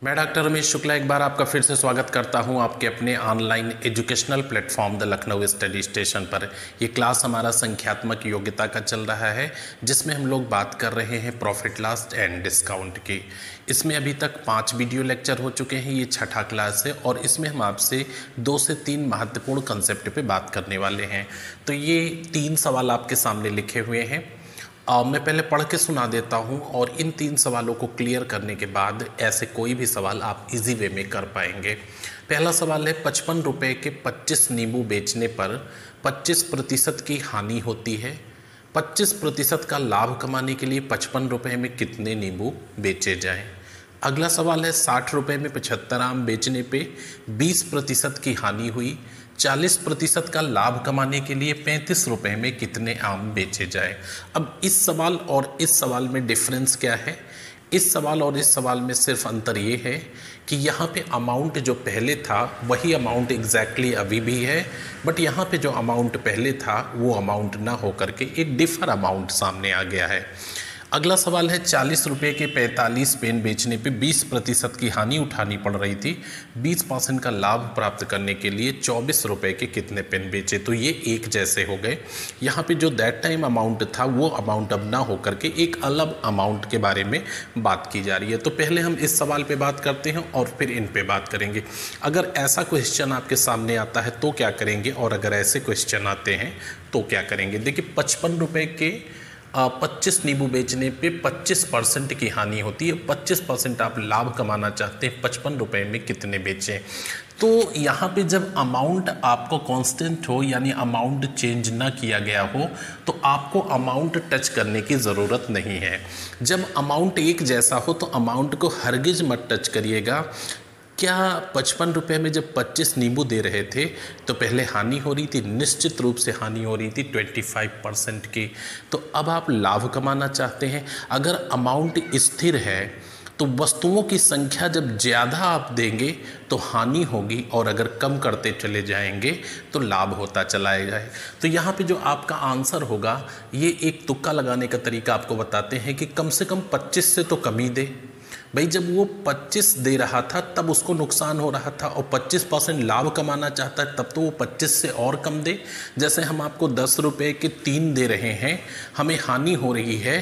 मैं डॉक्टर रमेश शुक्ला एक बार आपका फिर से स्वागत करता हूं आपके अपने online educational platform the Lucknow study station पर। ये क्लास हमारा संख्यात्मक योग्यता का चल रहा है, जिसमें हम लोग बात कर रहे हैं प्रॉफिट लॉस एंड डिस्काउंट की। इसमें अभी तक 5 वीडियो लेक्चर हो चुके हैं। ये छठा क्लास है और इसमें हम आपसे 2 से 3 महत्वपूर्ण कंसेप्ट पे बात करने वाले हैं। तो ये 3 सवाल आपके सामने लिखे हुए हैं। मैं पहले पढ़ के सुना देता हूं और इन 3 सवालों को क्लियर करने के बाद ऐसे कोई भी सवाल आप इजी वे में कर पाएंगे। पहला सवाल है, 55 रुपये के 25 नींबू बेचने पर 25% की हानि होती है। 25% का लाभ कमाने के लिए 55 रुपये में कितने नींबू बेचे जाएं। अगला सवाल है, 60 रुपये में 75 आम बेचने पे 20% की हानि हुई। 40% का लाभ कमाने के लिए 35 रुपये में कितने आम बेचे जाए। अब इस सवाल और इस सवाल में डिफरेंस क्या है? इस सवाल और इस सवाल में सिर्फ अंतर ये है कि यहाँ पे अमाउंट जो पहले था वही अमाउंट एग्जैक्टली अभी भी है, बट यहाँ पे जो अमाउंट पहले था वो अमाउंट ना हो करके एक डिफर अमाउंट सामने आ गया है। अगला सवाल है, 40 रुपये के 45 पेन बेचने पे 20% की हानि उठानी पड़ रही थी। 20% का लाभ प्राप्त करने के लिए 24 रुपये के कितने पेन बेचे। तो ये एक जैसे हो गए। यहाँ पे जो दैट टाइम अमाउंट था वो अमाउंट अब ना हो करके एक अलग अमाउंट के बारे में बात की जा रही है। तो पहले हम इस सवाल पे बात करते हैं और फिर इन पे बात करेंगे। अगर ऐसा क्वेश्चन आपके सामने आता है तो क्या करेंगे, और अगर ऐसे क्वेश्चन आते हैं तो क्या करेंगे। देखिए, 55 रुपये के 25 नींबू बेचने पे 25% की हानि होती है। 25% आप लाभ कमाना चाहते हैं, 55 रुपये में कितने बेचें। तो यहाँ पे जब अमाउंट आपको कांस्टेंट हो, यानी अमाउंट चेंज ना किया गया हो, तो आपको अमाउंट टच करने की ज़रूरत नहीं है। जब अमाउंट एक जैसा हो तो अमाउंट को हरगिज मत टच करिएगा। क्या 55 रुपये में जब 25 नींबू दे रहे थे तो पहले हानि हो रही थी? निश्चित रूप से हानि हो रही थी 25% की। तो अब आप लाभ कमाना चाहते हैं। अगर अमाउंट स्थिर है तो वस्तुओं की संख्या जब ज़्यादा आप देंगे तो हानि होगी, और अगर कम करते चले जाएंगे तो लाभ होता चला जाए। तो यहाँ पे जो आपका आंसर होगा, ये एक तुक्का लगाने का तरीका आपको बताते हैं कि कम से कम 25 से तो कम ही दे। भाई, जब वो 25 दे रहा था तब उसको नुकसान हो रहा था, और 25% लाभ कमाना चाहता है तब तो वो 25 से और कम दे। जैसे हम आपको 10 रुपये के 3 दे रहे हैं, हमें हानि हो रही है,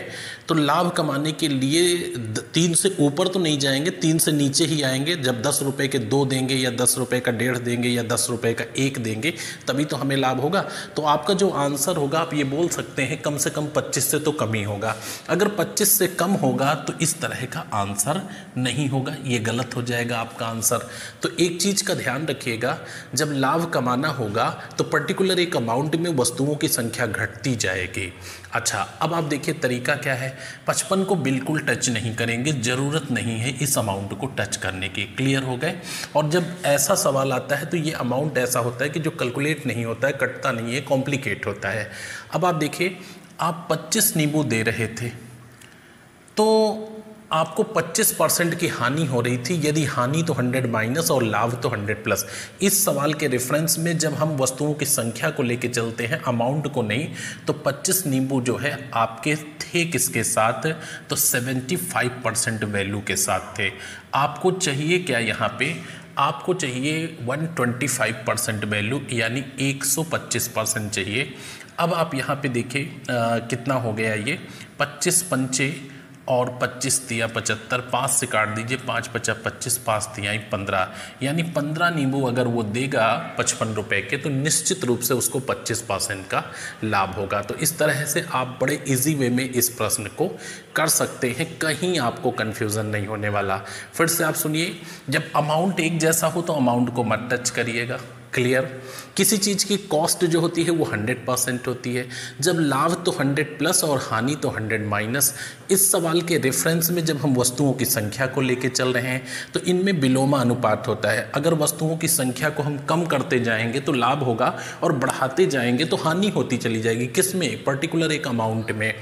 तो लाभ कमाने के लिए 3 से ऊपर तो नहीं जाएंगे, 3 से नीचे ही आएंगे। जब 10 रुपये के 2 देंगे या 10 रुपये का 1.5 देंगे या 10 रुपये का 1 देंगे, तभी तो हमें लाभ होगा। तो आपका जो आंसर होगा, आप ये बोल सकते हैं कम से कम 25 से तो कम ही होगा। अगर 25 से कम होगा तो इस तरह का आंसर नहीं होगा, ये गलत हो जाएगा आपका आंसर। तो एक चीज़ का ध्यान रखिएगा, जब लाभ कमाना होगा तो पर्टिकुलर एक अमाउंट में वस्तुओं की संख्या घटती जाएगी। अच्छा, अब आप देखिए तरीका क्या है। 55 को बिल्कुल टच नहीं करेंगे, ज़रूरत नहीं है इस अमाउंट को टच करने की। क्लियर हो गए। और जब ऐसा सवाल आता है तो ये अमाउंट ऐसा होता है कि जो कैलकुलेट नहीं होता है, कटता नहीं है, कॉम्प्लिकेट होता है। अब आप देखिए, आप 25 नींबू दे रहे थे तो आपको 25% की हानि हो रही थी। यदि हानि तो 100 माइनस और लाभ तो 100 प्लस। इस सवाल के रेफरेंस में जब हम वस्तुओं की संख्या को लेके चलते हैं, अमाउंट को नहीं, तो 25 नींबू जो है आपके थे किसके साथ, तो 75% वैल्यू के साथ थे। आपको चाहिए क्या यहाँ पे, आपको चाहिए 125% वैल्यू, यानी 125% चाहिए। अब आप यहाँ पे देखिए कितना हो गया ये, 25 पंचे और 25 तिया 75, 5 से काट दीजिए, 5 पचा 25, 5 तियाई 15, यानी 15 नींबू अगर वो देगा 55 रुपये के, तो निश्चित रूप से उसको 25% का लाभ होगा। तो इस तरह से आप बड़े इजी वे में इस प्रश्न को कर सकते हैं, कहीं आपको कन्फ्यूज़न नहीं होने वाला। फिर से आप सुनिए, जब अमाउंट एक जैसा हो तो अमाउंट को मत टच करिएगा। क्लियर। किसी चीज़ की कॉस्ट जो होती है वो 100% होती है। जब लाभ तो 100 प्लस और हानि तो 100 माइनस। इस सवाल के रेफरेंस में जब हम वस्तुओं की संख्या को लेके चल रहे हैं तो इनमें विलोमा अनुपात होता है। अगर वस्तुओं की संख्या को हम कम करते जाएंगे तो लाभ होगा, और बढ़ाते जाएंगे तो हानि होती चली जाएगी। किस में? पर्टिकुलर एक अमाउंट में।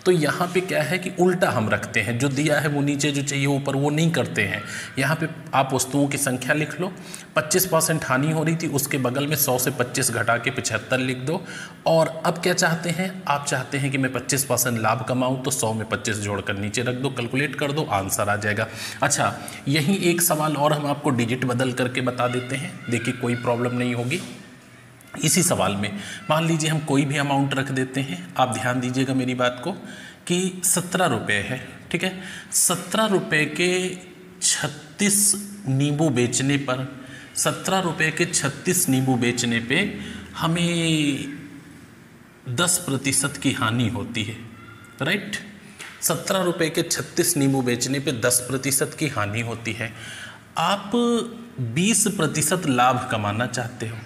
तो यहाँ पे क्या है कि उल्टा हम रखते हैं, जो दिया है वो नीचे, जो चाहिए ऊपर, वो नहीं करते हैं। यहाँ पे आप वस्तुओं की संख्या लिख लो, 25% हानि हो रही थी, उसके बगल में 100 से 25 घटा के 75 लिख दो। और अब क्या चाहते हैं, आप चाहते हैं कि मैं 25% लाभ कमाऊं, तो 100 में 25 जोड़कर नीचे रख दो, कैलकुलेट कर दो, आंसर आ जाएगा। अच्छा, यही एक सवाल और हम आपको डिजिट बदल करके बता देते हैं, देखिए कोई प्रॉब्लम नहीं होगी। इसी सवाल में मान लीजिए हम कोई भी अमाउंट रख देते हैं, आप ध्यान दीजिएगा मेरी बात को, कि 17 रुपये है, ठीक है। 17 रुपये के 36 नींबू बेचने पर, 17 रुपये के 36 नींबू बेचने पे हमें 10% की हानि होती है, राइट। 17 रुपये के 36 नींबू बेचने पे 10% की हानि होती है। आप 20% लाभ कमाना चाहते हो।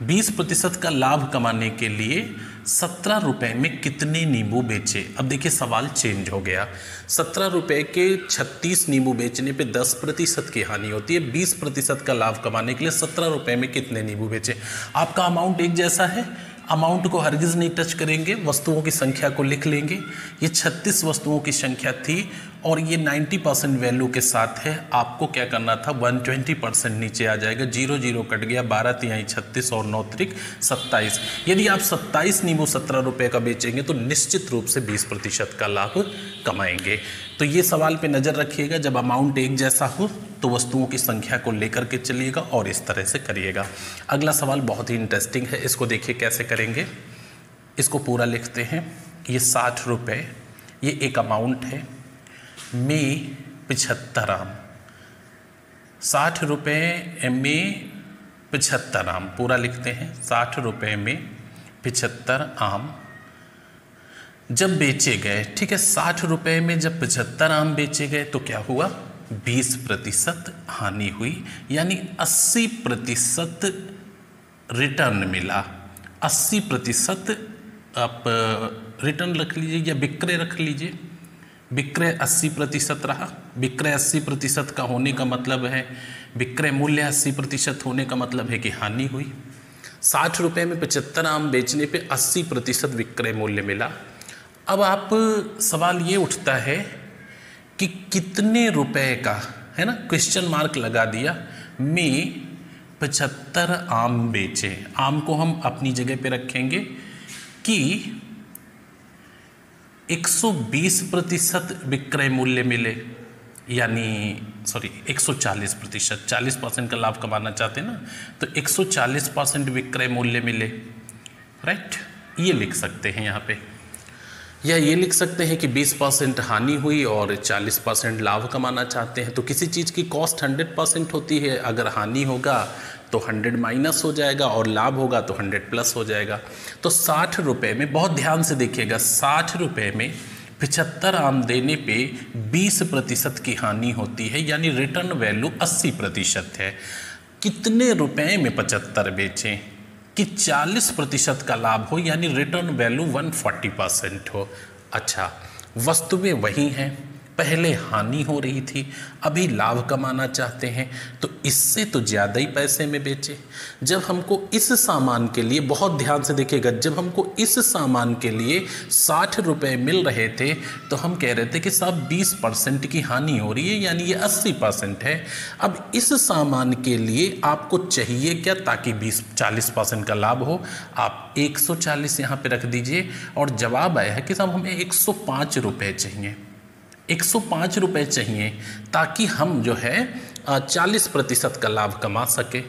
20% का लाभ कमाने के लिए 17 रुपये में कितने नींबू बेचे। अब देखिए सवाल चेंज हो गया। 17 रुपये के 36 नींबू बेचने पे 10% की हानि होती है। 20% का लाभ कमाने के लिए 17 रुपये में कितने नींबू बेचे। आपका अमाउंट एक जैसा है, अमाउंट को हरगिज़ नहीं टच करेंगे, वस्तुओं की संख्या को लिख लेंगे। ये 36 वस्तुओं की संख्या थी और ये 90% वैल्यू के साथ है। आपको क्या करना था, 120% नीचे आ जाएगा, 0 0 कट गया, 12 तिहाई 36 और 9 त्रिक 27। यदि आप 27 नींबू 17 रुपये का बेचेंगे तो निश्चित रूप से 20% का लाभ कमाएंगे। तो ये सवाल पे नज़र रखिएगा, जब अमाउंट एक जैसा हो तो वस्तुओं की संख्या को लेकर के चलिएगा और इस तरह से करिएगा। अगला सवाल बहुत ही इंटरेस्टिंग है, इसको देखिए कैसे करेंगे। इसको पूरा लिखते हैं। ये 60 रुपये, ये एक अमाउंट है, में 75 आम। 60 रुपये में 75 आम पूरा लिखते हैं। 60 रुपये में 75 आम जब बेचे गए, ठीक है। 60 रुपये में जब 75 आम बेचे गए तो क्या हुआ, 20% हानि हुई, यानी 80% रिटर्न मिला। 80% आप रिटर्न रख लीजिए या विक्रय रख लीजिए। विक्रय 80% रहा। विक्रय 80% का होने का मतलब है, विक्रय मूल्य 80% होने का मतलब है कि हानि हुई। 60 रुपये में 75 आम बेचने पे 80% विक्रय मूल्य मिला। अब आप सवाल ये उठता है कि कितने रुपए का, है ना, क्वेश्चन मार्क लगा दिया, में 75 आम बेचे। आम को हम अपनी जगह पे रखेंगे कि 120% विक्रय मूल्य मिले, यानी 140%, 40% का लाभ कमाना चाहते हैं ना, तो 140% विक्रय मूल्य मिले, राइट। ये लिख सकते हैं यहाँ पे, या ये लिख सकते हैं कि 20% हानि हुई और 40% लाभ कमाना चाहते हैं। तो किसी चीज़ की कॉस्ट 100% होती है, अगर हानि होगा तो 100 माइनस हो जाएगा और लाभ होगा तो 100 प्लस हो जाएगा। तो 60 रुपये में, बहुत ध्यान से देखिएगा, 60 रुपये में 75 आम देने पे 20% की हानि होती है, यानी रिटर्न वैल्यू 80% है। कितने रुपए में 75 बेचें कि 40% का लाभ हो, यानी रिटर्न वैल्यू 140% हो। अच्छा, वस्तुएं वही हैं, पहले हानि हो रही थी, अभी लाभ कमाना चाहते हैं, तो इससे तो ज़्यादा ही पैसे में बेचे। जब हमको इस सामान के लिए, बहुत ध्यान से देखिएगा, जब हमको इस सामान के लिए 60 रुपये मिल रहे थे तो हम कह रहे थे कि साहब 20% की हानि हो रही है, यानी ये 80% है। अब इस सामान के लिए आपको चाहिए क्या, ताकि 40% का लाभ हो, आप 140 यहाँ पे रख दीजिए और जवाब आया है कि साहब हमें 105 रुपये चाहिए। 105 रुपये चाहिए ताकि हम जो है 40% का लाभ कमा सके।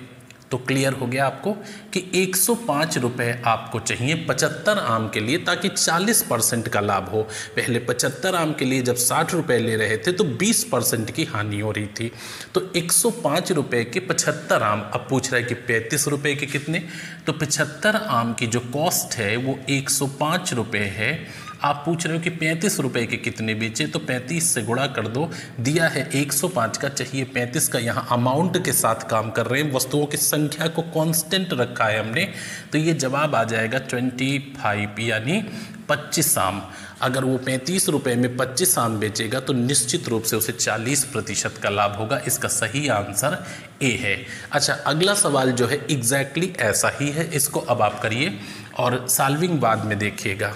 तो क्लियर हो गया आपको कि 105 रुपये आपको चाहिए 75 आम के लिए, ताकि 40% का लाभ हो। पहले 75 आम के लिए जब 60 रुपये ले रहे थे तो 20% की हानि हो रही थी। तो 105 रुपये के 75 आम, अब पूछ रहा है कि 35 रुपये के कितने, तो 75 आम की जो कॉस्ट है वो 105 रुपये है। आप पूछ रहे हो कि 35 रुपये के कितने बेचे, तो 35 से गुणा कर दो, दिया है 105 का, चाहिए 35 का। यहाँ अमाउंट के साथ काम कर रहे हैं, वस्तुओं की संख्या को कांस्टेंट रखा है हमने, तो ये जवाब आ जाएगा 25, यानी 25 आम। अगर वो 35 रुपये में 25 आम बेचेगा तो निश्चित रूप से उसे 40% का लाभ होगा। इसका सही आंसर ए है। अच्छा, अगला सवाल जो है एग्जैक्टली ऐसा ही है, इसको अब आप करिए और सॉल्विंग बाद में देखिएगा।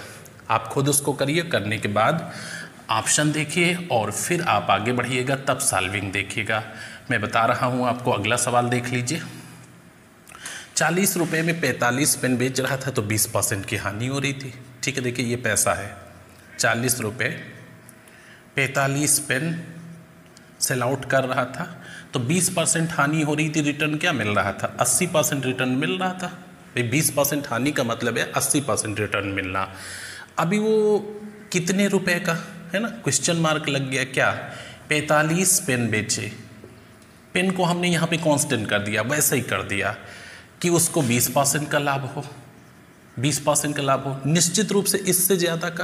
आप खुद उसको करिए, करने के बाद ऑप्शन देखिए और फिर आप आगे बढ़िएगा, तब सॉल्विंग देखिएगा। मैं बता रहा हूँ आपको, अगला सवाल देख लीजिए। 40 रुपये में 45 पेन बेच रहा था तो 20% की हानि हो रही थी। ठीक है, देखिए ये पैसा है, 40 रुपये 45 पेन सेल आउट कर रहा था तो 20% हानि हो रही थी, रिटर्न क्या मिल रहा था? 80% रिटर्न मिल रहा था। 20% हानि का मतलब है 80% रिटर्न मिलना। अभी वो कितने रुपए का है ना, क्वेश्चन मार्क लग गया। क्या? 45 पेन बेचे, पेन को हमने यहाँ पे कांस्टेंट कर दिया, वैसे ही कर दिया कि उसको 20% का लाभ हो, 20% का लाभ हो, निश्चित रूप से इससे ज़्यादा का,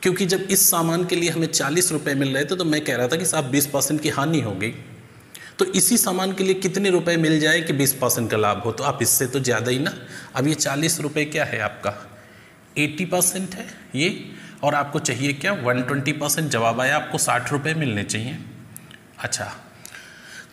क्योंकि जब इस सामान के लिए हमें 40 रुपये मिल रहे थे तो मैं कह रहा था कि साहब 20% की हानि हो गई, तो इसी सामान के लिए कितने रुपए मिल जाए कि 20% का लाभ हो? तो आप इससे तो ज़्यादा ही ना। अब ये 40 रुपये क्या है आपका? 80% है ये, और आपको चाहिए क्या? 120%। जवाब आया आपको 60 रुपये मिलने चाहिए। अच्छा,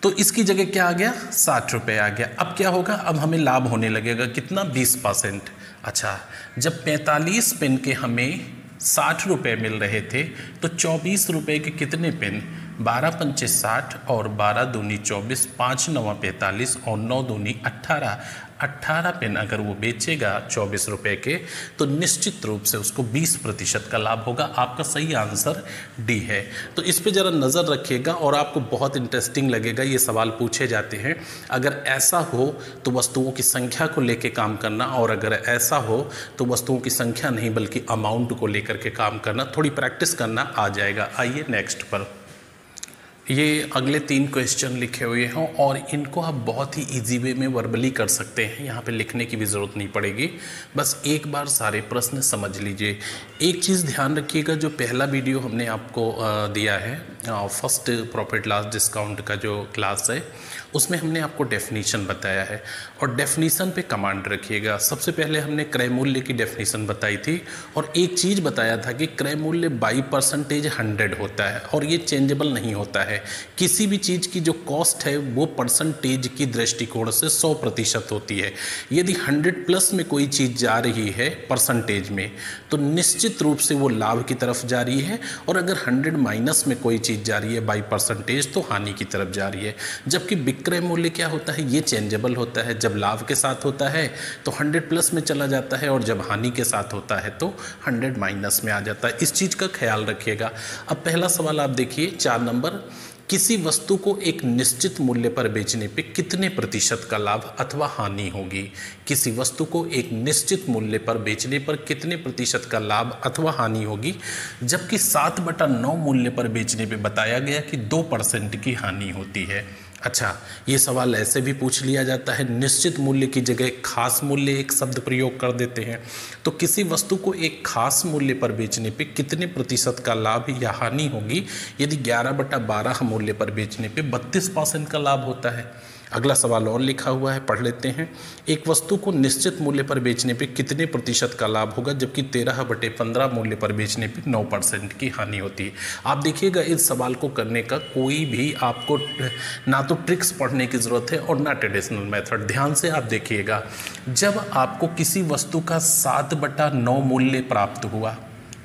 तो इसकी जगह क्या आ गया? 60 रुपये आ गया। अब क्या होगा? अब हमें लाभ होने लगेगा कितना? 20%। अच्छा, जब 45 पेन के हमें 60 रुपये मिल रहे थे तो 24 रुपये के कितने पेन? 12 पंचे 60 और 12 दूनी 24, 5 नवा 45 और 9 दूनी 18। 18 पेन अगर वो बेचेगा 24 रुपये के तो निश्चित रूप से उसको 20% का लाभ होगा। आपका सही आंसर डी है। तो इस पे ज़रा नज़र रखिएगा और आपको बहुत इंटरेस्टिंग लगेगा, ये सवाल पूछे जाते हैं। अगर ऐसा हो तो वस्तुओं की संख्या को लेकर काम करना, और अगर ऐसा हो तो वस्तुओं की संख्या नहीं बल्कि अमाउंट को लेकर के काम करना। थोड़ी प्रैक्टिस करना आ जाएगा। आइए नेक्स्ट पर। ये अगले 3 क्वेश्चन लिखे हुए हैं और इनको आप बहुत ही इजी वे में वर्बली कर सकते हैं, यहाँ पे लिखने की भी ज़रूरत नहीं पड़ेगी। बस एक बार सारे प्रश्न समझ लीजिए। एक चीज़ ध्यान रखिएगा, जो पहला वीडियो हमने आपको दिया है फर्स्ट प्रॉफिट लॉस डिस्काउंट का जो क्लास है, उसमें हमने आपको डेफिनीशन बताया है, और डेफिनीशन पे कमांड रखिएगा। सबसे पहले हमने क्रय मूल्य की डेफिनीशन बताई थी और एक चीज़ बताया था कि क्रय मूल्य बाई परसेंटेज 100 होता है और ये चेंजेबल नहीं होता है। किसी भी चीज़ की जो कॉस्ट है वो परसेंटेज की दृष्टिकोण से 100% होती है। यदि 100 प्लस में कोई चीज़ जा रही है परसेंटेज में तो निश्चित रूप से वो लाभ की तरफ जा रही है, और अगर 100 माइनस में कोई चीज़ जा रही है बाई परसेंटेज तो हानि की तरफ जा रही है। जबकि विक्रय मूल्य क्या होता है? ये चेंजेबल होता है। जब लाभ के साथ होता है तो 100 प्लस में चला जाता है, और जब हानि के साथ होता है तो 100 माइनस में आ जाता है। इस चीज़ का ख्याल रखिएगा। अब पहला सवाल आप देखिए, 4 नंबर। किसी वस्तु को एक निश्चित मूल्य पर बेचने पे कितने प्रतिशत का लाभ अथवा हानि होगी? किसी वस्तु को एक निश्चित मूल्य पर बेचने पर कितने प्रतिशत का लाभ अथवा हानि होगी? जबकि 7/9 मूल्य पर बेचने पे बताया गया कि 2% की हानि होती है। अच्छा, ये सवाल ऐसे भी पूछ लिया जाता है, निश्चित मूल्य की जगह खास मूल्य एक शब्द प्रयोग कर देते हैं। तो किसी वस्तु को एक खास मूल्य पर बेचने पे कितने प्रतिशत का लाभ या हानि होगी? यदि 11/12 मूल्य पर बेचने पे 32% का लाभ होता है। अगला सवाल और लिखा हुआ है, पढ़ लेते हैं। एक वस्तु को निश्चित मूल्य पर बेचने पे कितने प्रतिशत का लाभ होगा? जबकि 13/15 मूल्य पर बेचने पे 9% की हानि होती है। आप देखिएगा, इस सवाल को करने का कोई भी आपको ना तो ट्रिक्स पढ़ने की ज़रूरत है और ना ट्रेडिशनल मेथड। ध्यान से आप देखिएगा, जब आपको किसी वस्तु का 7/9 मूल्य प्राप्त हुआ,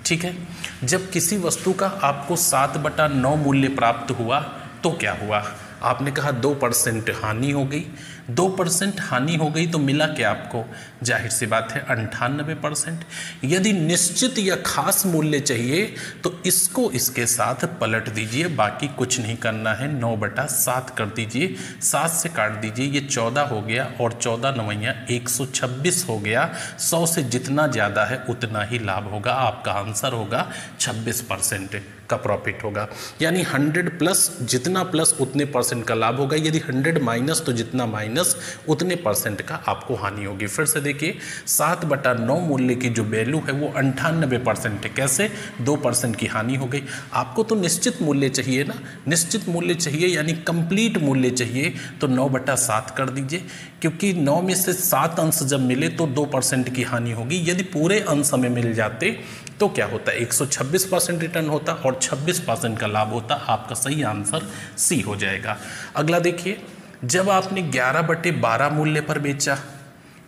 ठीक है, जब किसी वस्तु का आपको 7/9 मूल्य प्राप्त हुआ तो क्या हुआ? आपने कहा 2% हानि हो गई। 2% हानि हो गई तो मिला क्या आपको? जाहिर सी बात है 98%। यदि निश्चित या खास मूल्य चाहिए तो इसको इसके साथ पलट दीजिए, बाकी कुछ नहीं करना है। 9/7 कर दीजिए, 7 से काट दीजिए, ये 14 हो गया और 14 9 126 हो गया। 100 से जितना ज़्यादा है उतना ही लाभ होगा। आपका आंसर होगा 26% का प्रॉफिट होगा। यानी 100 प्लस जितना प्लस उतने परसेंट का लाभ होगा। यदि 100 माइनस तो जितना माइनस उतने परसेंट का आपको हानि होगी। फिर से देखिए, 7/9 मूल्य की जो वैल्यू है वो 98% है। कैसे? 2% की हानि हो गई। आपको तो निश्चित मूल्य चाहिए ना, निश्चित मूल्य चाहिए यानी कंप्लीट मूल्य चाहिए, तो 9/7 कर दीजिए, क्योंकि 9 में से 7 अंश जब मिले तो 2% की हानि होगी। यदि पूरे अंश हमें मिल जाते तो क्या होता? 126% रिटर्न होता और 26% का लाभ होता। आपका सही आंसर सी हो जाएगा। अगला देखिए, जब आपने 11/12 मूल्य पर बेचा,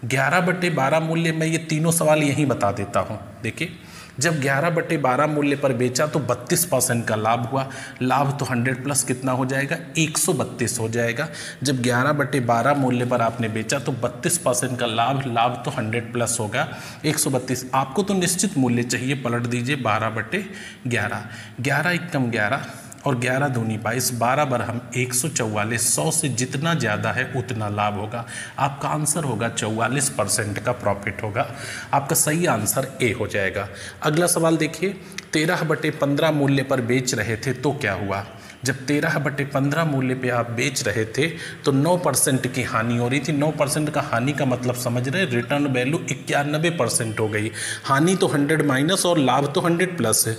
11/12 मूल्य में ये तीनों सवाल यहीं बता देता हूँ। देखिए, जब 11/12 मूल्य पर बेचा तो 32% का लाभ हुआ। लाभ तो 100 प्लस कितना हो जाएगा, 132 हो जाएगा। जब 11/12 मूल्य पर आपने बेचा तो 32% का लाभ, लाभ तो 100 प्लस होगा 132। आपको तो निश्चित मूल्य चाहिए, पलट दीजिए 12/11, 11 एकम 11 और 11 दूनी 22, 12 बरहम 144, 100 से जितना ज़्यादा है उतना लाभ होगा। आपका आंसर होगा 44% का प्रॉफिट होगा। आपका सही आंसर ए हो जाएगा। अगला सवाल देखिए, 13/15 मूल्य पर बेच रहे थे तो क्या हुआ। जब 13/15 मूल्य पे आप बेच रहे थे तो 9% की हानि हो रही थी। 9% का हानि का मतलब समझ रहे, रिटर्न वैल्यू 91% हो गई। हानि तो 100 माइनस और लाभ तो 100 प्लस है।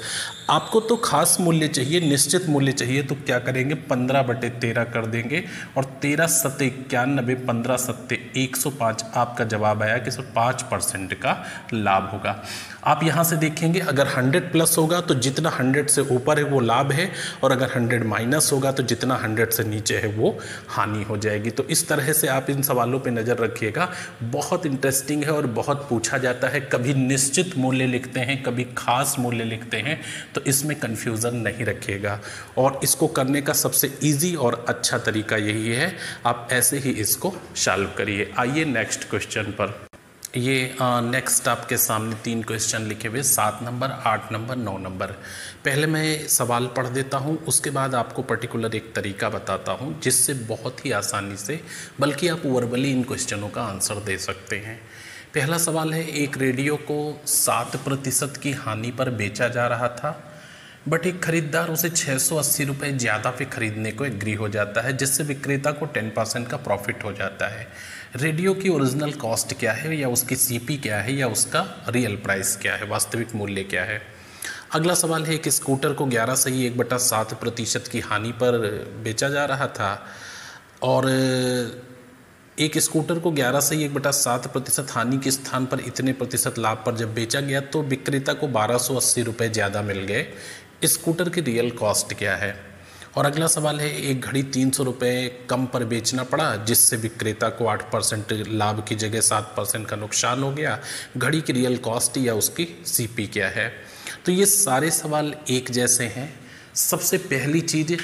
आपको तो खास मूल्य चाहिए, निश्चित मूल्य चाहिए, तो क्या करेंगे, 15/13 कर देंगे और 13 सत्ते 91, 15 सत्ते 105। आपका जवाब आया कि सर 5% का लाभ होगा। आप यहाँ से देखेंगे, अगर 100 प्लस होगा तो जितना 100 से ऊपर है वो लाभ है, और अगर 100 माइनस होगा तो जितना 100 से नीचे है वो हानि हो जाएगी। तो इस तरह से आप इन सवालों पे नज़र रखिएगा। बहुत इंटरेस्टिंग है और बहुत पूछा जाता है। कभी निश्चित मूल्य लिखते हैं, कभी खास मूल्य लिखते हैं, तो इसमें कन्फ्यूज़न नहीं रखिएगा। और इसको करने का सबसे ईजी और अच्छा तरीका यही है, आप ऐसे ही इसको सॉल्व करिए। आइए नेक्स्ट क्वेश्चन पर। ये नेक्स्ट आपके सामने 3 क्वेश्चन लिखे हुए, 7 नंबर, 8 नंबर, 9 नंबर। पहले मैं सवाल पढ़ देता हूँ, उसके बाद आपको पर्टिकुलर एक तरीका बताता हूँ जिससे बहुत ही आसानी से, बल्कि आप वर्बली इन क्वेश्चनों का आंसर दे सकते हैं। पहला सवाल है, एक रेडियो को 7% की हानि पर बेचा जा रहा था, बट एक खरीदार उसे 680 रुपये ज़्यादा पे खरीदने को एग्री हो जाता है, जिससे विक्रेता को 10% का प्रॉफिट हो जाता है। रेडियो की ओरिजिनल कॉस्ट क्या है, या उसकी सीपी क्या है, या उसका रियल प्राइस क्या है, वास्तविक मूल्य क्या है। अगला सवाल है, एक स्कूटर को 11 से ही 1/7% की हानि पर बेचा जा रहा था, और एक स्कूटर को 11 से ही 1/7% हानि के स्थान पर इतने प्रतिशत लाभ पर जब बेचा गया तो विक्रेता को 1280 रुपये ज़्यादा मिल गए। स्कूटर की रियल कॉस्ट क्या है। और अगला सवाल है, एक घड़ी 300 रुपये कम पर बेचना पड़ा, जिससे विक्रेता को 8% लाभ की जगह 7% का नुकसान हो गया। घड़ी की रियल कॉस्ट या उसकी सीपी क्या है। तो ये सारे सवाल एक जैसे हैं। सबसे पहली चीज़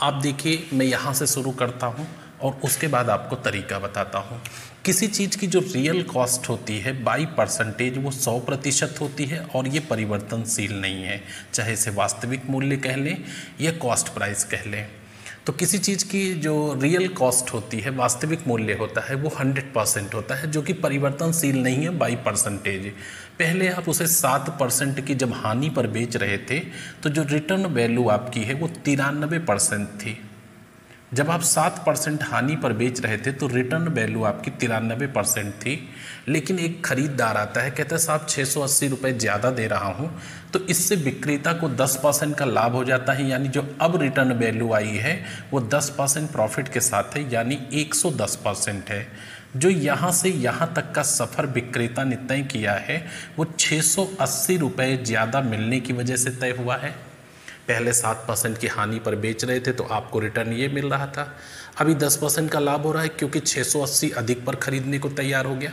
आप देखिए, मैं यहाँ से शुरू करता हूँ और उसके बाद आपको तरीका बताता हूँ। किसी चीज़ की जो रियल कॉस्ट होती है बाई परसेंटेज, वो 100% होती है और ये परिवर्तनशील नहीं है, चाहे इसे वास्तविक मूल्य कह लें या कॉस्ट प्राइस कह लें। तो किसी चीज़ की जो रियल कॉस्ट होती है, वास्तविक मूल्य होता है, वो 100% होता है, जो कि परिवर्तनशील नहीं है बाई परसेंटेज। पहले आप उसे 7% की जब हानि पर बेच रहे थे तो जो रिटर्न वैल्यू आपकी है वो 93% थी। जब आप 7% हानि पर बेच रहे थे तो रिटर्न वैल्यू आपकी 93% थी। लेकिन एक खरीदार आता है, कहता है साहब 680 रुपये ज़्यादा दे रहा हूँ, तो इससे विक्रेता को 10% का लाभ हो जाता है। यानी जो अब रिटर्न वैल्यू आई है वो 10% प्रॉफिट के साथ है, यानी 110% है। जो यहाँ से यहाँ तक का सफ़र विक्रेता ने तय किया है वो 680 रुपये ज़्यादा मिलने की वजह से तय हुआ है। पहले 7% की हानि पर बेच रहे थे तो आपको रिटर्न ये मिल रहा था, अभी 10% का लाभ हो रहा है क्योंकि 680 अधिक पर खरीदने को तैयार हो गया।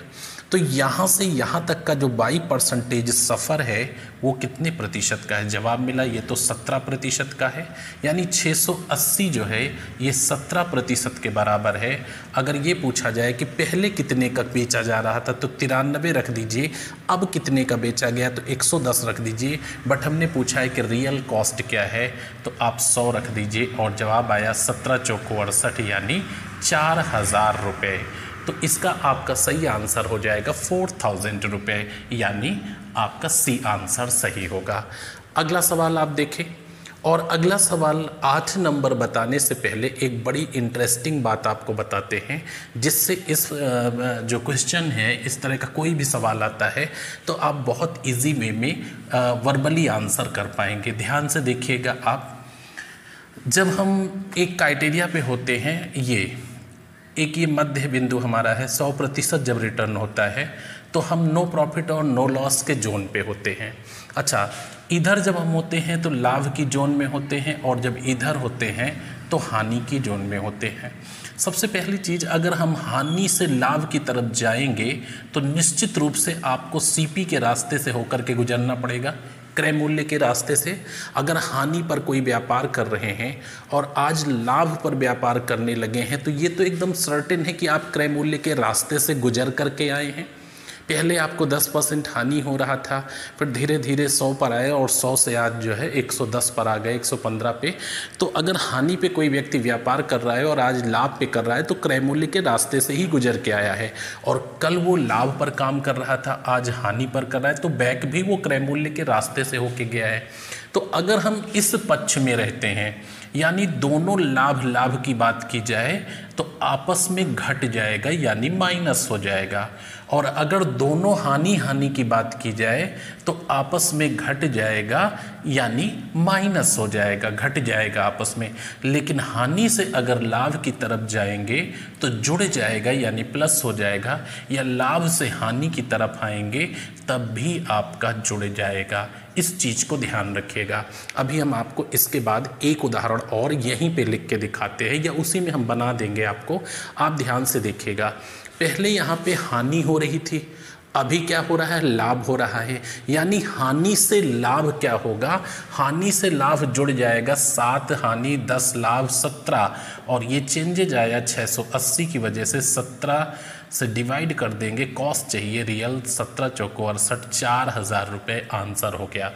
तो यहाँ से यहाँ तक का जो 22% सफ़र है वो कितने प्रतिशत का है। जवाब मिला ये तो 17% का है, यानी 680 जो है ये 17% के बराबर है। अगर ये पूछा जाए कि पहले कितने का बेचा जा रहा था तो 93 रख दीजिए, अब कितने का बेचा गया तो 110 रख दीजिए, बट हमने पूछा है कि रियल कॉस्ट क्या है तो आप 100 रख दीजिए और जवाब आया 17 चौको 68, यानी 4000 रुपये। तो इसका आपका सही आंसर हो जाएगा 4000 रुपये, यानी आपका सी आंसर सही होगा। अगला सवाल आप देखें, और अगला सवाल 8 नंबर बताने से पहले एक बड़ी इंटरेस्टिंग बात आपको बताते हैं, जिससे इस जो क्वेश्चन है, इस तरह का कोई भी सवाल आता है तो आप बहुत इजी वे में वर्बली आंसर कर पाएंगे। ध्यान से देखिएगा आप, जब हम एक क्राइटेरिया पे होते हैं, ये मध्य बिंदु हमारा है 100% जब रिटर्न होता है तो हम नो प्रॉफिट और नो लॉस के जोन पे होते हैं। अच्छा, इधर जब हम होते हैं तो लाभ की जोन में होते हैं, और जब इधर होते हैं तो हानि की जोन में होते हैं। सबसे पहली चीज़, अगर हम हानि से लाभ की तरफ जाएंगे तो निश्चित रूप से आपको सीपी के रास्ते से होकर के गुजरना पड़ेगा, क्रय मूल्य के रास्ते से। अगर हानि पर कोई व्यापार कर रहे हैं और आज लाभ पर व्यापार करने लगे हैं तो ये तो एकदम सर्टेन है कि आप क्रय मूल्य के रास्ते से गुजर करके आए हैं। पहले आपको 10% हानि हो रहा था, फिर धीरे धीरे 100 पर आए और 100 से आज जो है 110 पर आ गए, 115 पे। तो अगर हानि पे कोई व्यक्ति व्यापार कर रहा है और आज लाभ पे कर रहा है तो क्रय मूल्य के रास्ते से ही गुजर के आया है। और कल वो लाभ पर काम कर रहा था, आज हानि पर कर रहा है, तो बैक भी वो क्रय मूल्य के रास्ते से होके गया है। तो अगर हम इस पक्ष में रहते हैं, यानी दोनों लाभ लाभ की बात की जाए तो आपस में घट जाएगा, यानी माइनस हो जाएगा। और अगर दोनों हानि हानि की बात की जाए तो आपस में घट जाएगा, यानी माइनस हो जाएगा, घट जाएगा आपस में। लेकिन हानि से अगर लाभ की तरफ जाएंगे तो जुड़ जाएगा, यानी प्लस हो जाएगा, या लाभ से हानि की तरफ आएंगे तब भी आपका जुड़ जाएगा। इस चीज़ को ध्यान रखिएगा। अभी हम आपको इसके बाद एक उदाहरण और यहीं पे लिख के दिखाते हैं, या उसी में हम बना देंगे आपको, आप ध्यान से देखिएगा। पहले यहाँ पे हानि हो रही थी, अभी क्या हो रहा है, लाभ हो रहा है। यानी हानि से लाभ क्या होगा, हानि से लाभ जुड़ जाएगा, 7 हानि 10 लाभ 17, और ये चेंजेज आया 680 की वजह से 17 से डिवाइड कर देंगे, कॉस्ट चाहिए रियल, 17 चौको 68, 4000 रुपये आंसर हो गया।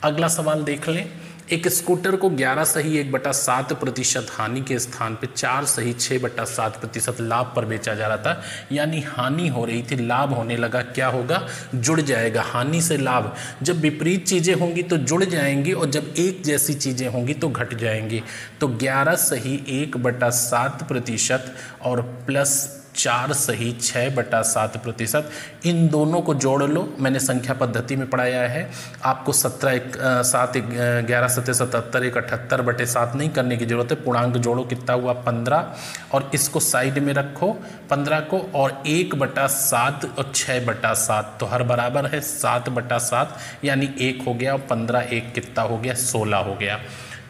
अगला सवाल देख लें। एक स्कूटर को 11 सही 1/7% हानि के स्थान पे 4 सही 6/7% लाभ पर बेचा जा रहा था, यानी हानि हो रही थी, लाभ होने लगा, क्या होगा, जुड़ जाएगा। हानि से लाभ, जब विपरीत चीज़ें होंगी तो जुड़ जाएंगी, और जब एक जैसी चीज़ें होंगी तो घट जाएंगी। तो 11 सही 1/7% और प्लस 4 सही 6/7%, इन दोनों को जोड़ लो। मैंने संख्या पद्धति में पढ़ाया है आपको, 7 11 7 77 1/78/7 नहीं करने की जरूरत है। पूर्णांक जोड़ो, कितना हुआ 15, और इसको साइड में रखो 15 को, और 1/7 और 6/7, तो हर बराबर है 7/7, यानी 1 हो गया, और 15 1 कितना हो गया, 16 हो गया।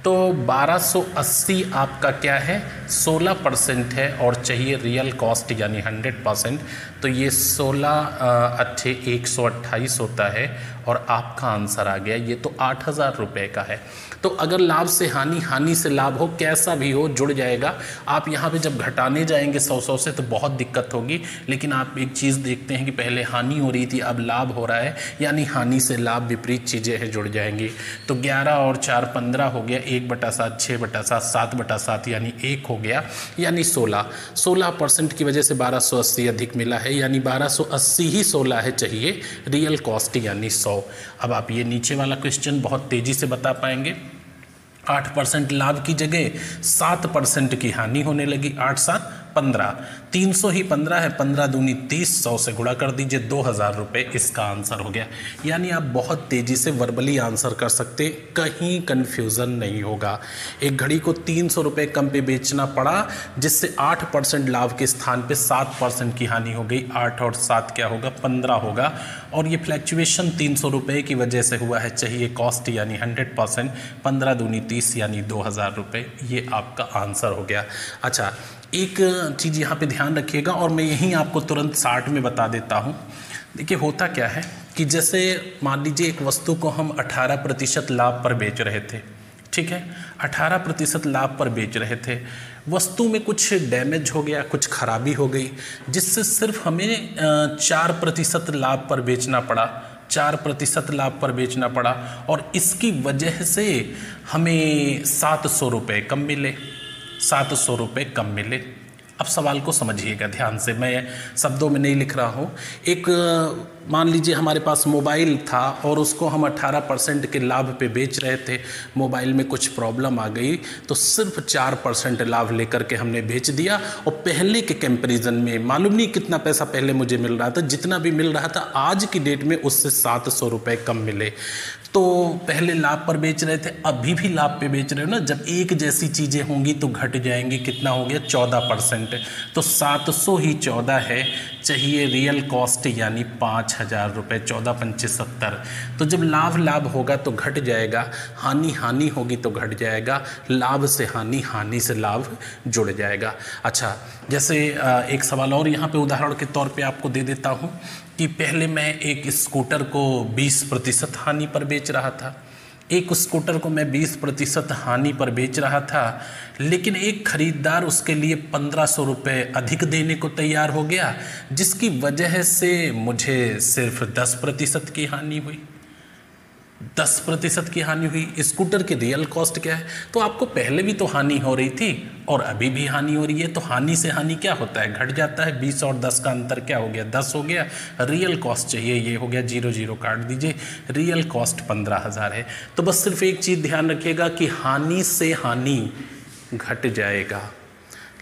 तो 1280 आपका क्या है, 16% है, और चाहिए रियल कॉस्ट यानी 100%। तो ये 16 अच्छे 128 होता है, और आपका आंसर आ गया, ये तो 8000 रुपये का है। तो अगर लाभ से हानि, हानि से लाभ हो, कैसा भी हो, जुड़ जाएगा। आप यहाँ पे जब घटाने जाएंगे 100 से तो बहुत दिक्कत होगी, लेकिन आप एक चीज़ देखते हैं कि पहले हानि हो रही थी, अब लाभ हो रहा है, यानी हानि से लाभ विपरीत चीज़ें हैं, जुड़ जाएंगी। तो 11 और 4 15 हो गया, 1/7 6/7 7/7, यानी 1 हो गया, यानी 16% की वजह से 1280 अधिक मिला है, यानी 1280 ही 16 है, चाहिए रियल कॉस्ट यानी 100। अब आप ये नीचे वाला क्वेश्चन बहुत तेज़ी से बता पाएंगे। 8% लाभ की जगह 7% की हानि होने लगी, 8 7 15, 300 ही 15 है, 15 दूनी 30, 100 से गुणा कर दीजिए, 2000 रुपये इसका आंसर हो गया। यानी आप बहुत तेज़ी से वर्बली आंसर कर सकते, कहीं कन्फ्यूज़न नहीं होगा। एक घड़ी को 300 रुपये कम पे बेचना पड़ा, जिससे 8% लाभ के स्थान पे 7% की हानि हो गई। 8 और 7 क्या होगा, 15 होगा, और ये फ्लैक्चुएशन 300 रुपये की वजह से हुआ है, चाहिए कॉस्ट यानी 100%, 15 दूनी 30 यानी 2000 रुपये, ये आपका आंसर हो गया। अच्छा, एक चीज़ यहाँ पे ध्यान रखिएगा, और मैं यहीं आपको तुरंत 60 में बता देता हूँ। देखिए होता क्या है कि जैसे मान लीजिए एक वस्तु को हम 18% लाभ पर बेच रहे थे, ठीक है, 18% लाभ पर बेच रहे थे, वस्तु में कुछ डैमेज हो गया, कुछ खराबी हो गई, जिससे सिर्फ हमें 4% लाभ पर बेचना पड़ा, 4% लाभ पर बेचना पड़ा, और इसकी वजह से हमें 700 रुपये कम मिले, 700 रुपये कम मिले। अब सवाल को समझिएगा ध्यान से, मैं शब्दों में नहीं लिख रहा हूँ। एक मान लीजिए हमारे पास मोबाइल था और उसको हम 18% के लाभ पे बेच रहे थे, मोबाइल में कुछ प्रॉब्लम आ गई तो सिर्फ 4% लाभ लेकर के हमने बेच दिया, और पहले के कंपैरिजन में मालूम नहीं कितना पैसा पहले मुझे मिल रहा था, जितना भी मिल रहा था आज की डेट में उससे 700 रुपये कम मिले। तो पहले लाभ पर बेच रहे थे, अभी भी लाभ पे बेच रहे हो ना। जब एक जैसी चीज़ें होंगी तो घट जाएंगी। कितना हो गया? 14%। तो 700 ही 14 है, चाहिए रियल कॉस्ट यानी 5,000 रुपये। 14 पंचे 70। तो जब लाभ लाभ होगा तो घट जाएगा, हानि हानि होगी तो घट जाएगा, लाभ से हानि, हानि से लाभ जुड़ जाएगा। अच्छा, जैसे एक सवाल और यहाँ पे उदाहरण के तौर पे आपको दे देता हूँ कि पहले मैं एक स्कूटर को 20% हानि पर बेच रहा था। एक स्कूटर को मैं 20% हानि पर बेच रहा था, लेकिन एक खरीदार उसके लिए 1,500 रुपये अधिक देने को तैयार हो गया, जिसकी वजह से मुझे सिर्फ 10% की हानि हुई। 10% की हानि हुई। स्कूटर की रियल कॉस्ट क्या है? तो आपको पहले भी तो हानि हो रही थी और अभी भी हानि हो रही है। तो हानि से हानि क्या होता है? घट जाता है। 20 और 10 का अंतर क्या हो गया? 10 हो गया। रियल कॉस्ट चाहिए, ये हो गया 0 0 काट दीजिए। रियल कॉस्ट 15,000 है। तो बस सिर्फ एक चीज़ ध्यान रखिएगा कि हानि से हानि घट जाएगा,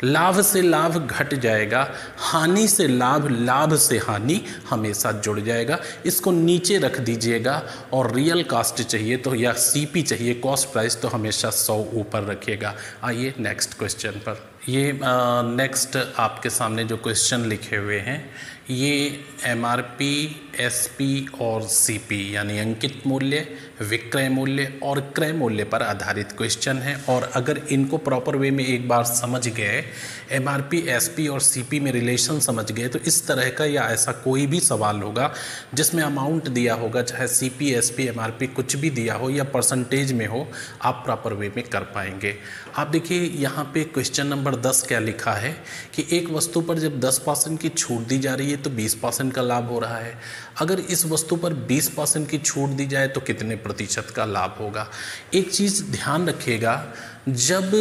लाभ से लाभ घट जाएगा, हानि से लाभ, लाभ से हानि हमेशा जुड़ जाएगा। इसको नीचे रख दीजिएगा और रियल कॉस्ट चाहिए तो या सीपी चाहिए, कॉस्ट प्राइस, तो हमेशा 100 ऊपर रखिएगा। आइए नेक्स्ट क्वेश्चन पर। ये नेक्स्ट आपके सामने जो क्वेश्चन लिखे हुए हैं ये एमआरपी, एसपी और सीपी यानी अंकित मूल्य, विक्रय मूल्य और क्रय मूल्य पर आधारित क्वेश्चन है। और अगर इनको प्रॉपर वे में एक बार समझ गए, एमआरपी, एसपी और सीपी में रिलेशन समझ गए, तो इस तरह का या ऐसा कोई भी सवाल होगा जिसमें अमाउंट दिया होगा, चाहे सीपी, एसपी, एमआरपी कुछ भी दिया हो या परसेंटेज में हो, आप प्रॉपर वे में कर पाएंगे। आप देखिए यहाँ पे क्वेश्चन नंबर 10 क्या लिखा है कि एक वस्तु पर जब 10% की छूट दी जा रही है तो 20% का लाभ हो रहा है। अगर इस वस्तु पर 20% की छूट दी जाए तो कितने प्रतिशत का लाभ होगा? एक चीज़ ध्यान रखिएगा, जब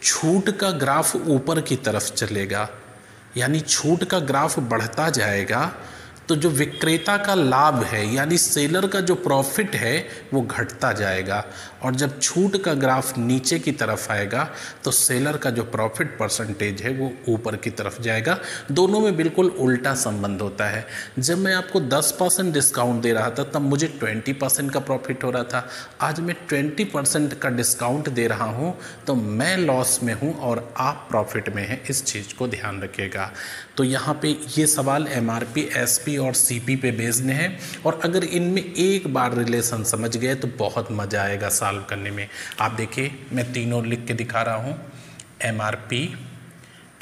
छूट का ग्राफ ऊपर की तरफ चलेगा यानी छूट का ग्राफ बढ़ता जाएगा तो जो विक्रेता का लाभ है यानी सेलर का जो प्रॉफिट है वो घटता जाएगा। और जब छूट का ग्राफ नीचे की तरफ आएगा तो सेलर का जो प्रॉफिट परसेंटेज है वो ऊपर की तरफ जाएगा। दोनों में बिल्कुल उल्टा संबंध होता है। जब मैं आपको 10% डिस्काउंट दे रहा था तब मुझे 20% का प्रॉफिट हो रहा था। आज मैं 20% का डिस्काउंट दे रहा हूँ तो मैं लॉस में हूँ और आप प्रॉफिट में हैं। इस चीज़ को ध्यान रखिएगा। तो यहाँ पे ये सवाल एमआरपी, एसपी और सीपी पे बेस्ड है और अगर इनमें एक बार रिलेशन समझ गए तो बहुत मज़ा आएगा सॉल्व करने में। आप देखिए मैं तीनों लिख के दिखा रहा हूँ। एमआरपी,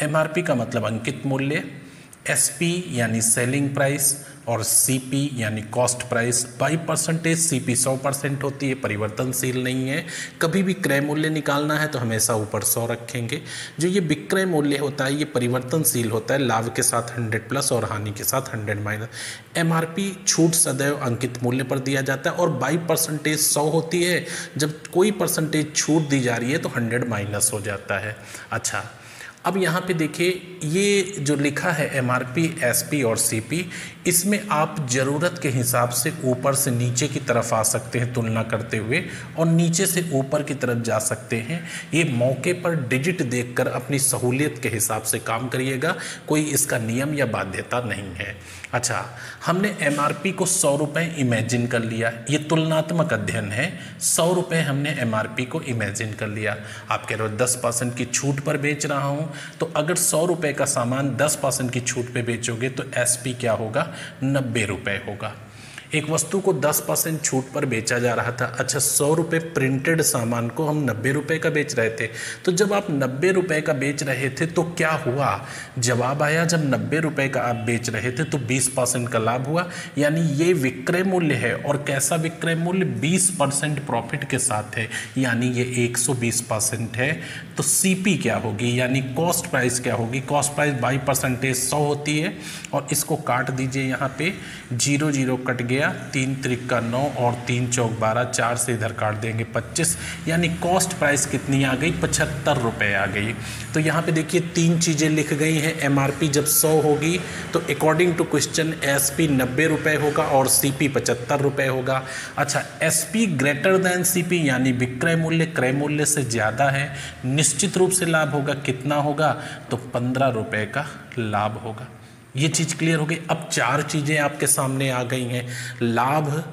एमआरपी का मतलब अंकित मूल्य, एसपी यानी सेलिंग प्राइस और सीपी यानी cost price. By percentage CP 100% होती है, परिवर्तनशील नहीं है। कभी भी क्रय मूल्य निकालना है तो हमेशा ऊपर 100 रखेंगे। जो ये विक्रय मूल्य होता है ये परिवर्तनशील होता है, लाभ के साथ 100+ और हानि के साथ 100-। एमआरपी छूट सदैव अंकित मूल्य पर दिया जाता है और बाई परसेंटेज 100 होती है। जब कोई परसेंटेज छूट दी जा रही है तो 100- हो जाता है। अच्छा, अब यहाँ पे देखिए ये जो लिखा है एमआरपी, एसपी और सीपी, इसमें आप ज़रूरत के हिसाब से ऊपर से नीचे की तरफ आ सकते हैं तुलना करते हुए और नीचे से ऊपर की तरफ जा सकते हैं। ये मौके पर डिजिट देखकर अपनी सहूलियत के हिसाब से काम करिएगा, कोई इसका नियम या बाध्यता नहीं है। अच्छा, हमने एमआरपी को 100 रुपये इमेजिन कर लिया, ये तुलनात्मक अध्ययन है। 100 रुपये हमने एमआरपी को इमेजिन कर लिया। आप कह रहे हो 10% की छूट पर बेच रहा हूँ, तो अगर 100 रुपये का सामान 10% की छूट पे बेचोगे तो एसपी क्या होगा? 90 रुपये होगा। एक वस्तु को 10% छूट पर बेचा जा रहा था। अच्छा, 100 रुपये प्रिंटेड सामान को हम 90 रुपये का बेच रहे थे। तो जब आप 90 रुपये का बेच रहे थे तो क्या हुआ? जवाब आया, जब 90 रुपये का आप बेच रहे थे तो 20% का लाभ हुआ। यानी ये विक्रय मूल्य है और कैसा विक्रय मूल्य? 20% प्रॉफिट के साथ है, यानी ये 120% है। तो सीपी क्या होगी यानी कॉस्ट प्राइस क्या होगी? कॉस्ट प्राइस बाई परसेंटेज 100 होती है और इसको काट दीजिए, यहाँ पे 0 0 कट गया, 3 त्रिक का 9 और 3 चौक 12, 4 से इधर काट देंगे 25, यानी कॉस्ट प्राइस कितनी आ गई? 75 रुपये आ गई। तो यहाँ पे देखिए 3 चीज़ें लिख गई हैं। एमआरपी जब 100 होगी तो अकॉर्डिंग टू क्वेश्चन एसपी 90 रुपये होगा और सीपी 75 रुपये होगा। अच्छा, एसपी ग्रेटर दैन सीपी यानी विक्रय मूल्य क्रय मूल्य से ज़्यादा है, निश्चित रूप से लाभ होगा। कितना होगा? तो 15 रुपये का लाभ होगा। ये चीज़ क्लियर हो गई। अब 4 चीज़ें आपके सामने आ गई हैं, लाभ,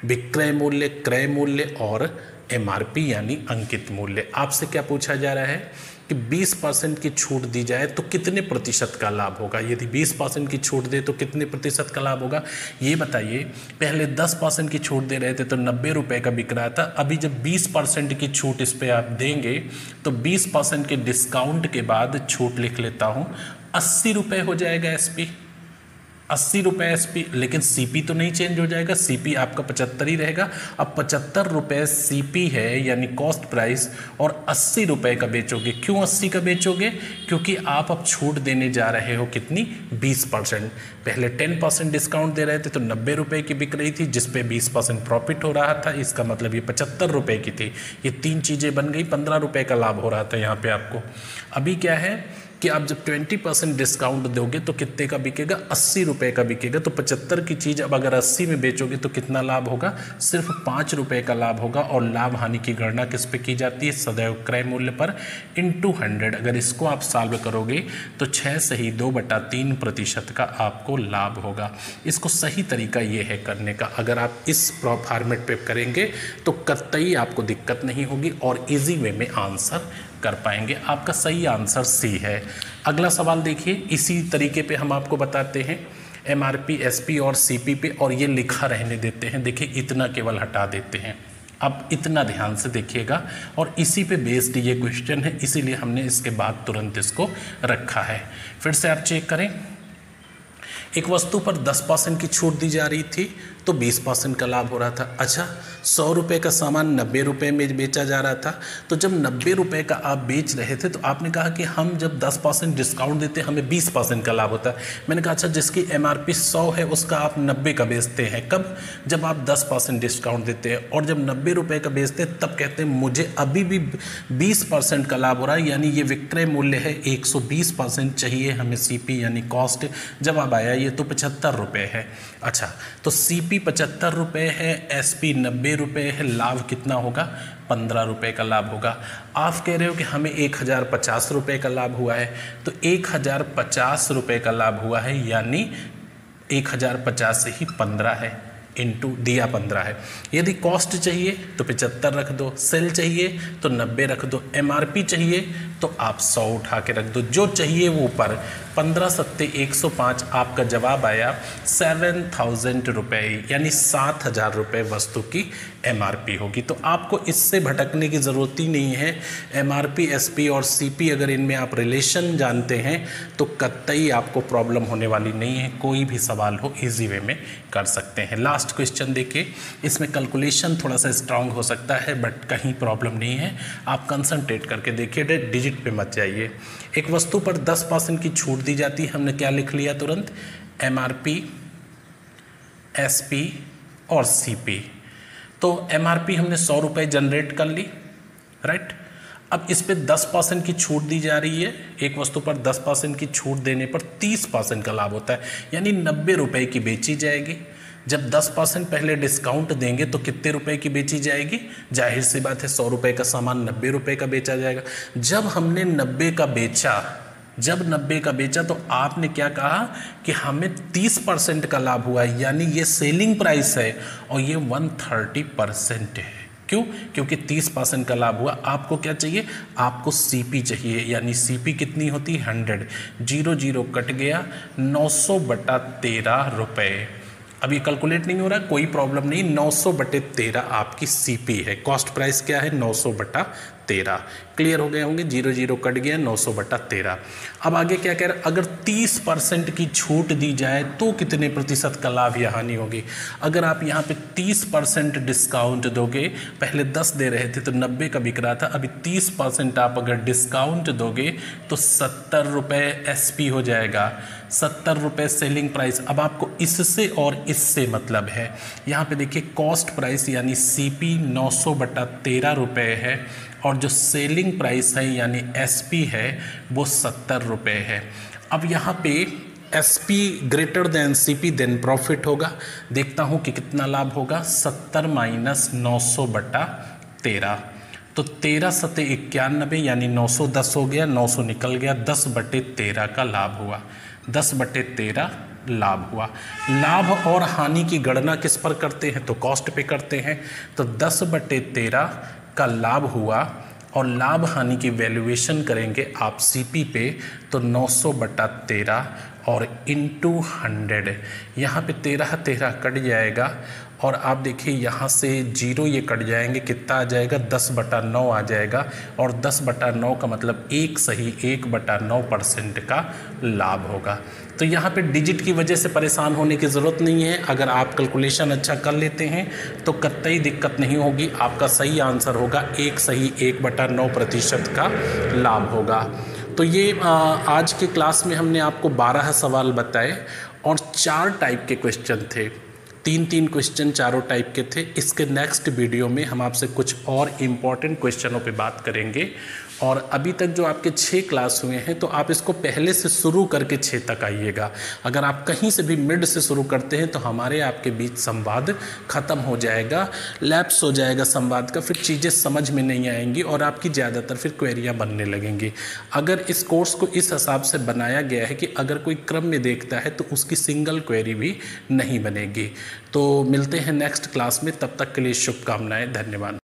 विक्रय मूल्य, क्रय मूल्य और एमआरपी यानी अंकित मूल्य। आपसे क्या पूछा जा रहा है कि 20% की छूट दी जाए तो कितने प्रतिशत का लाभ होगा। यदि 20% की छूट दे तो कितने प्रतिशत का लाभ होगा ये बताइए। पहले 10% की छूट दे रहे थे तो 90 रुपये का बिक रहा था। अभी जब 20% की छूट इस पर आप देंगे तो 20% के डिस्काउंट के बाद छूट लिख लेता हूँ 80 रुपये हो जाएगा एसपी, 80 रुपये एसपी। लेकिन सीपी तो नहीं चेंज हो जाएगा, सीपी आपका 75 ही रहेगा। अब 75 रुपये सीपी है यानी कॉस्ट प्राइस, और 80 रुपये का बेचोगे। क्यों 80 का बेचोगे? क्योंकि आप अब छूट देने जा रहे हो कितनी, 20%। पहले 10% डिस्काउंट दे रहे थे तो 90 रुपये की बिक रही थी, जिसपे 20% प्रॉफिट हो रहा था। इसका मतलब ये 75 रुपये की थी। ये तीन चीज़ें बन गई, 15 रुपये का लाभ हो रहा था यहाँ पे आपको। अभी क्या है कि आप जब 20% डिस्काउंट दोगे तो कितने का बिकेगा, 80 रुपये का बिकेगा। तो 75 की चीज़ अब अगर 80 में बेचोगे तो कितना लाभ होगा, सिर्फ 5 रुपये का लाभ होगा। और लाभ हानि की गणना किस पे की जाती है, सदैव क्रय मूल्य पर इंटू 100। अगर इसको आप सॉल्व करोगे तो 6 सही 2/3% का आपको लाभ होगा। इसको सही तरीका ये है करने का, अगर आप इस फॉर्मेट पे करेंगे तो कतई आपको दिक्कत नहीं होगी और इजी वे में आंसर कर पाएंगे। आपका सही आंसर सी है। अगला सवाल देखिए, इसी तरीके पे हम आपको बताते हैं एमआरपी, एसपी और सीपी पे, और ये लिखा रहने देते हैं। देखिए इतना केवल हटा देते हैं। अब इतना ध्यान से देखिएगा और इसी पे बेस्ड ये क्वेश्चन है, इसीलिए हमने इसके बाद तुरंत इसको रखा है। फिर से आप चेक करें, एक वस्तु पर 10% की छूट दी जा रही थी तो 20% का लाभ हो रहा था। अच्छा, 100 रुपये का सामान 90 रुपये में बेचा जा रहा था, तो जब 90 रुपये का आप बेच रहे थे तो आपने कहा कि हम जब 10% डिस्काउंट देते हैं हमें 20% का लाभ होता है। मैंने कहा अच्छा, जिसकी एमआरपी 100 है उसका आप 90 का बेचते हैं। कब? जब आप 10% डिस्काउंट देते हैं। और जब 90 रुपये का बेचते हैं तब कहते हैं मुझे अभी भी 20% का लाभ हो रहा है, यानी ये विक्रय मूल्य है, 120% चाहिए हमें सीपी यानी कॉस्ट। जवाब आया ये तो 75 रुपये है। अच्छा, तो सीपी 75 रुपये है, एसपी 90 रुपये है, लाभ कितना होगा, 15 रुपये का लाभ होगा। आप कह रहे हो कि हमें 1050 रुपये का लाभ हुआ है, तो 1050 रुपये का लाभ हुआ है, यानी 1050 से ही 15 है, इंटू दिया 15 है। यदि कॉस्ट चाहिए तो 75 रख दो, सेल चाहिए तो 90 रख दो, एमआरपी चाहिए तो आप 100 उठा के रख दो, जो चाहिए वो ऊपर। 15 सत्ते 105, आपका जवाब आया 7000 रुपये, यानी 7000 रुपये वस्तु की एमआरपी होगी। तो आपको इससे भटकने की ज़रूरत ही नहीं है। एमआरपी, एसपी और सीपी अगर इनमें आप रिलेशन जानते हैं तो कतई आपको प्रॉब्लम होने वाली नहीं है। कोई भी सवाल हो इजी वे में कर सकते हैं। लास्ट क्वेश्चन देखिए, इसमें कैलकुलेशन थोड़ा सा स्ट्रांग हो सकता है बट कहीं प्रॉब्लम नहीं है। आप कंसंट्रेट करके देखिए, डिजिट पे मत जाइए। एक वस्तु पर 10% की छूट दी जाती है, हमने क्या लिख लिया तुरंत, एमआरपी, एसपी और सीपी। तो एमआरपी हमने 100 रुपये जनरेट कर ली, राइट। अब इस पे 10% की छूट दी जा रही है। एक वस्तु पर 10% की छूट देने पर 30% का लाभ होता है, यानी 90 रुपये की बेची जाएगी। जब 10% पहले डिस्काउंट देंगे तो कितने रुपए की बेची जाएगी, जाहिर सी बात है 100 रुपये का सामान 90 रुपये का बेचा जाएगा। जब हमने 90 का बेचा तो आपने क्या कहा कि हमें 30% का लाभ हुआ है, यानी ये सेलिंग प्राइस है और ये 130% है। क्यों? क्योंकि 30% का लाभ हुआ। आपको क्या चाहिए, आपको सीपी चाहिए, यानी सीपी कितनी होती है 100, 0 कट गया, 900/13 रुपये। अब ये कैलकुलेट नहीं हो रहा, कोई प्रॉब्लम नहीं, 900/13 आपकी सीपी है। कॉस्ट प्राइस क्या है, 900/13। क्लियर हो गए होंगे, 0 कट गया, 900/13। अब आगे क्या कह रहा है, अगर 30% की छूट दी जाए तो कितने प्रतिशत का लाभ या हानि होगी। अगर आप यहाँ पे 30% डिस्काउंट दोगे, पहले 10 दे रहे थे तो 90 का बिक रहा था, अभी 30% आप अगर डिस्काउंट दोगे तो 70 रुपये एसपी हो जाएगा, 70 रुपये सेलिंग प्राइस। अब आपको इससे और इससे मतलब है, यहाँ पे देखिए कॉस्ट प्राइस यानी सीपी 900/13 रुपये है और जो सेलिंग प्राइस है यानी एसपी है वो 70 रुपये है। अब यहाँ पे SP greater than CP then profit होगा। देखता हूँ कि कितना लाभ होगा, 70 माइनस 900/13, तो 13 सत्ते 91 यानी 910 हो गया, 900 निकल गया, 10/13 का लाभ हुआ। 10/13 लाभ हुआ। लाभ और हानि की गणना किस पर करते हैं, तो कॉस्ट पे करते हैं। तो 10/13 का लाभ हुआ और लाभ हानि की वैल्यूएशन करेंगे आप सीपी पे, तो 900/13 और इंटू 100। यहाँ पे 13 कट जाएगा और आप देखिए यहाँ से 0 ये कट जाएंगे, कितना आ जाएगा, 10/9 आ जाएगा। और 10/9 का मतलब 1/9% का लाभ होगा। तो यहाँ पे डिजिट की वजह से परेशान होने की ज़रूरत नहीं है। अगर आप कैलकुलेशन अच्छा कर लेते हैं तो कतई दिक्कत नहीं होगी। आपका सही आंसर होगा 1/9% का लाभ होगा। तो ये आज के क्लास में हमने आपको 12 सवाल बताए और 4 टाइप के क्वेश्चन थे। 3 क्वेश्चन चारों टाइप के थे। इसके नेक्स्ट वीडियो में हम आपसे कुछ और इम्पॉर्टेंट क्वेश्चनों पे बात करेंगे। और अभी तक जो आपके 6 क्लास हुए हैं तो आप इसको पहले से शुरू करके 6 तक आइएगा। अगर आप कहीं से भी मिड से शुरू करते हैं तो हमारे आपके बीच संवाद खत्म हो जाएगा, लैप्स हो जाएगा संवाद का, फिर चीज़ें समझ में नहीं आएंगी और आपकी ज़्यादातर फिर क्वेरियाँ बनने लगेंगी। अगर इस कोर्स को इस हिसाब से बनाया गया है कि अगर कोई क्रम में देखता है तो उसकी सिंगल क्वेरी भी नहीं बनेगी। तो मिलते हैं नेक्स्ट क्लास में, तब तक के लिए शुभकामनाएं, धन्यवाद।